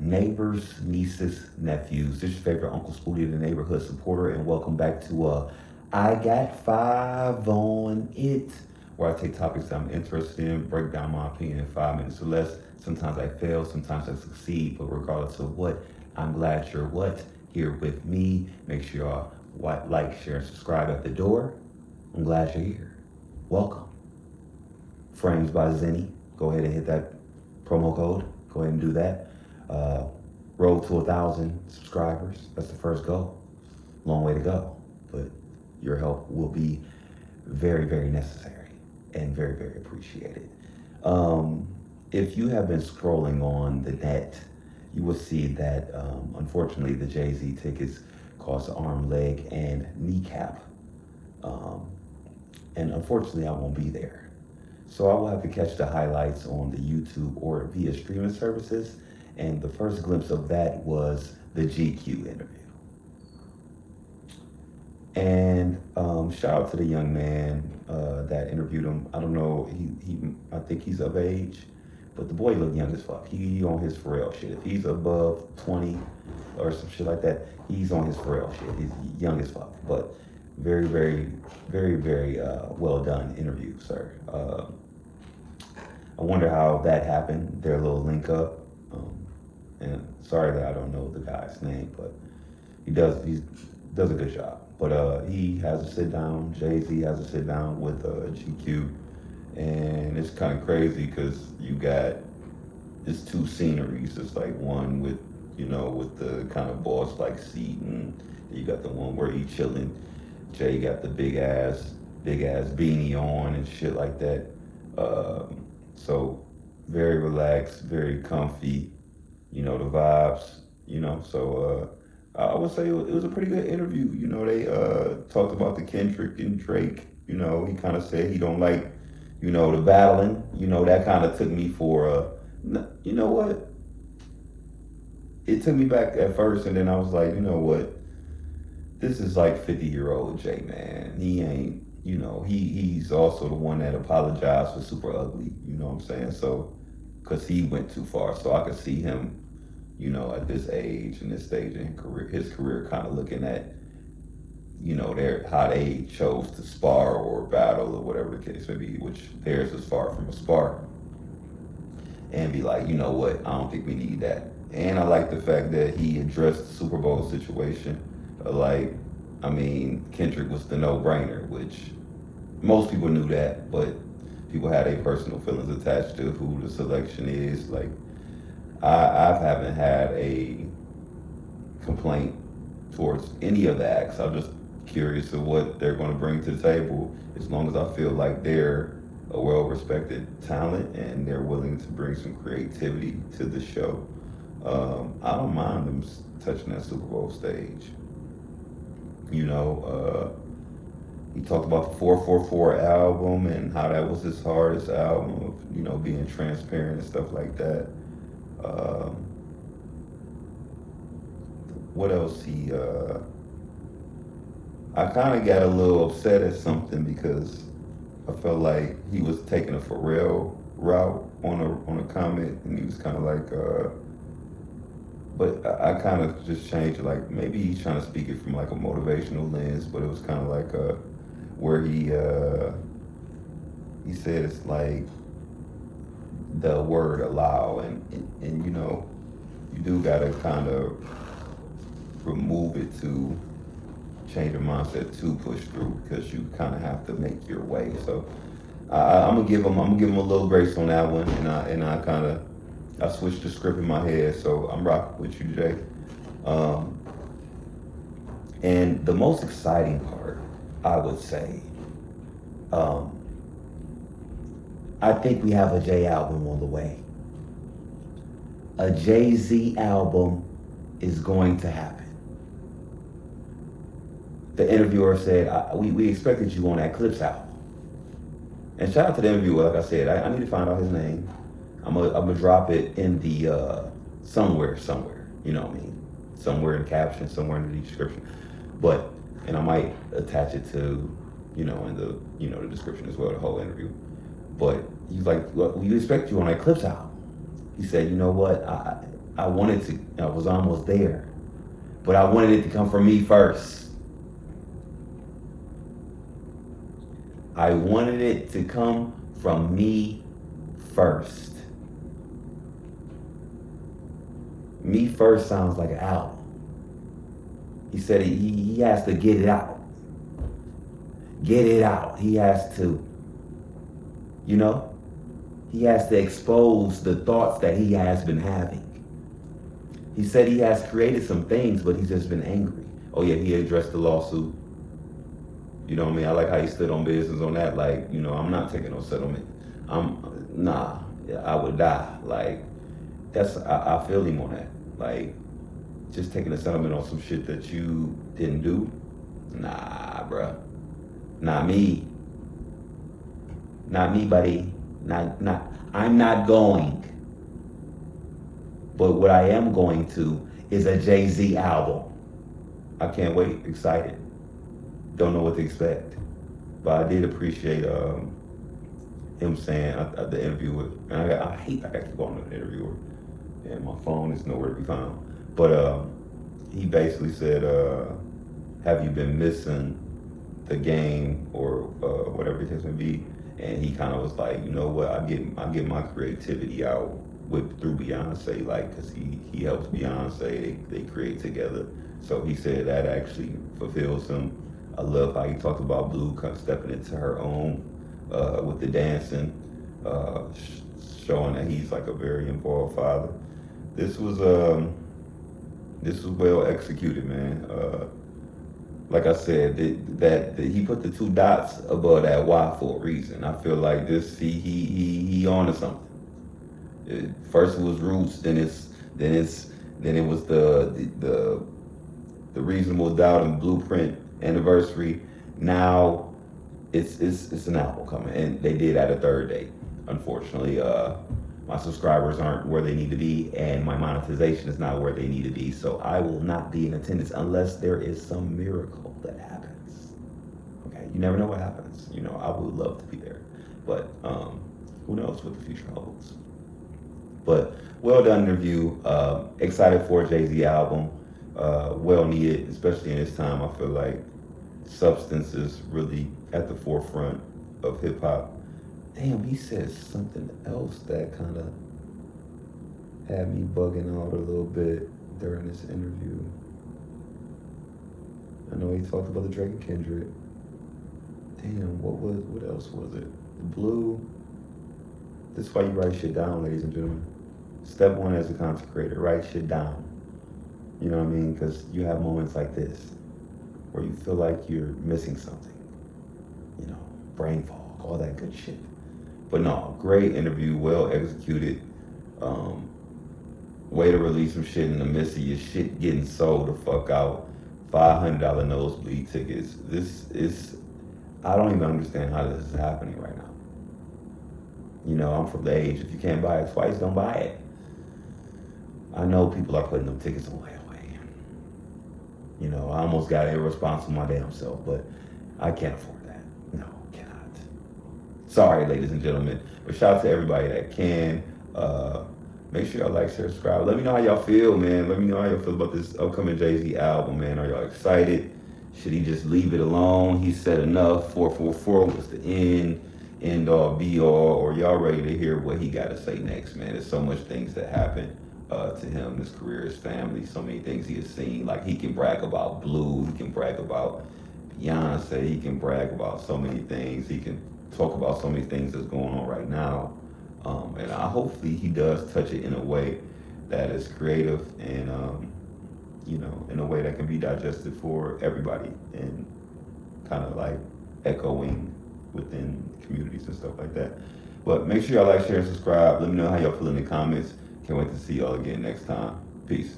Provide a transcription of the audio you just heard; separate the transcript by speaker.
Speaker 1: neighbors, nieces, nephews. This is your favorite Uncle Spooty, the neighborhood supporter, and welcome back to I Got Five on It, where I take topics that I'm interested in, break down my opinion in 5 minutes or less. Sometimes I fail, sometimes I succeed, but regardless of what, I'm glad you're here with me. Make sure y'all like, share, and subscribe at the door. I'm glad you're here. Welcome. Frames by Zenny. Go ahead and hit that promo code. Go ahead and do that. Road to 1,000 subscribers. That's the first goal. Long way to go, but your help will be very, very necessary and very, very appreciated. If you have been scrolling on the net, you will see that unfortunately the Jayz tickets cost an arm, leg, and kneecap. And unfortunately, I won't be there. So I will have to catch the highlights on the YouTube or via streaming services. And the first glimpse of that was the GQ interview. And shout out to the young man that interviewed him. I don't know, I think he's of age, but the boy looked young as fuck. He on his Pharrell shit. If he's above 20 or some shit like that, he's on his Pharrell shit. He's young as fuck, but very, very, very, very well done interview, sir. I wonder how that happened, their little link up. And sorry that I don't know the guy's name, but he does a good job. But he has a sit down, Jayz has a sit down with GQ, and it's kind of crazy because you got, it's two sceneries. It's like one with, with the kind of boss like seat, and you got the one where he chilling. Jay got the big ass beanie on and shit like that. So very relaxed, very comfy, the vibes, so I would say it was a pretty good interview. They talked about the Kendrick and Drake. He kind of said he don't like, the battling. That kind of took me for, you know what? It took me back at first, and then I was like, you know what? This is like 50-year-old Jay, man. He ain't, he's also the one that apologized for Super Ugly. You know what I'm saying? So, because he went too far. So I could see him, at this age and this stage in his career kind of looking at, how they chose to spar or battle or whatever the case may be, which theirs is far from a spar. And be like, you know what? I don't think we need that. And I like the fact that he addressed the Super Bowl situation. Kendrick was the no-brainer, which most people knew that, but people had their personal feelings attached to who the selection is. Like, I haven't had a complaint towards any of the acts. I'm just curious of what they're going to bring to the table, as long as I feel like they're a well-respected talent and they're willing to bring some creativity to the show. I don't mind them touching that Super Bowl stage. He talked about the 444 album and how that was his hardest album of, being transparent and stuff like that. What else I kind of got a little upset at something because I felt like he was taking a Pharrell route on a comment, and he was kind of like, but I kind of just changed it. Like, maybe he's trying to speak it from like a motivational lens, but it was kind of like where he said it's like the word allow, and you do gotta kind of remove it to change your mindset to push through, because you kind of have to make your way. So I'm gonna give him a little grace on that one, and I switched the script in my head, so I'm rocking with you, Jay. And the most exciting part, I would say, I think we have a Jay album on the way. A Jay-Z album is going to happen. The interviewer said, we expected you on that Clips album. And shout out to the interviewer, like I said, I need to find out his name. I'm gonna drop it in the somewhere, you know what I mean? Somewhere in the caption, somewhere in the description. And I might attach it to, in the, the description as well, the whole interview. But he's like, well, we expect you on that Clips album. He said, you know what? I wanted to, I was almost there, but I wanted it to come from me first. I wanted it to come from me first. Me first sounds like an album. He said he has to get it out. Get it out. He has to, you know, he has to expose the thoughts that he has been having. He said he has created some things, but he's just been angry. Oh yeah, he addressed the lawsuit. You know what I mean? I like how he stood on business on that. Like, you know, I'm not taking no settlement. Nah, I would die. Like, I feel him on that. Like, just taking a settlement on some shit that you didn't do. Nah, bruh. Not me. Not me, buddy. Not. I'm not going. But what I am going to is a Jay-Z album. I can't wait. Excited. Don't know what to expect. But I did appreciate him saying the interviewer. And I hate I got to go on the interviewer. And my phone is nowhere to be found. But he basically said, have you been missing the game or whatever it may be? And he kind of was like, you know what, I get my creativity out through Beyonce, like, cause he helps Beyonce, they create together. So he said that actually fulfills him. I love how he talked about Blue kind of stepping into her own with the dancing, showing that he's like a very involved father. This was well executed, man. Like I said, that he put the two dots above that Y for a reason. I feel like this he on to something. First it was Roots, then it was the Reasonable Doubt and Blueprint anniversary. Now it's an album coming, and they did add a third date. Unfortunately, my subscribers aren't where they need to be, and my monetization is not where they need to be. So I will not be in attendance unless there is some miracle that happens. Okay, you never know what happens. You know, I would love to be there, but who knows what the future holds. But well done interview. Excited for a Jay-Z album. Well needed, especially in this time. I feel like substance is really at the forefront of hip hop. Damn, he said something else that kind of had me bugging out a little bit during this interview. I know he talked about the Drake and Kendrick. Damn, what else was it? The Blue. This is why you write shit down, ladies and gentlemen. Step one as a content creator, write shit down. You know what I mean? Because you have moments like this where you feel like you're missing something. You know, brain fog, all that good shit. But no, great interview, well executed. Way to release some shit in the midst of your shit getting sold the fuck out. $500 nosebleed tickets. This is, I don't even understand how this is happening right now. You know, I'm from the age, if you can't buy it twice, don't buy it. I know people are putting them tickets away. You know, I almost got irresponsible my damn self, but I can't afford that. No, cannot. Sorry, ladies and gentlemen. But shout out to everybody that can. Make sure y'all like, share, subscribe. Let me know how y'all feel, man. Let me know how y'all feel about this upcoming Jay-Z album, man. Are y'all excited? Should he just leave it alone? He said enough. 444 was the end all, be all. Or y'all ready to hear what he got to say next, man? There's so much things that happen to him, his career, his family, so many things he has seen. Like, he can brag about Blue, he can brag about Beyonce, he can brag about so many things. He can talk about so many things that's going on right now. And hopefully he does touch it in a way that is creative and, you know, in a way that can be digested for everybody and kind of like echoing within communities and stuff like that. But make sure y'all like, share, and subscribe. Let me know how y'all feel in the comments. Can't wait to see y'all again next time. Peace.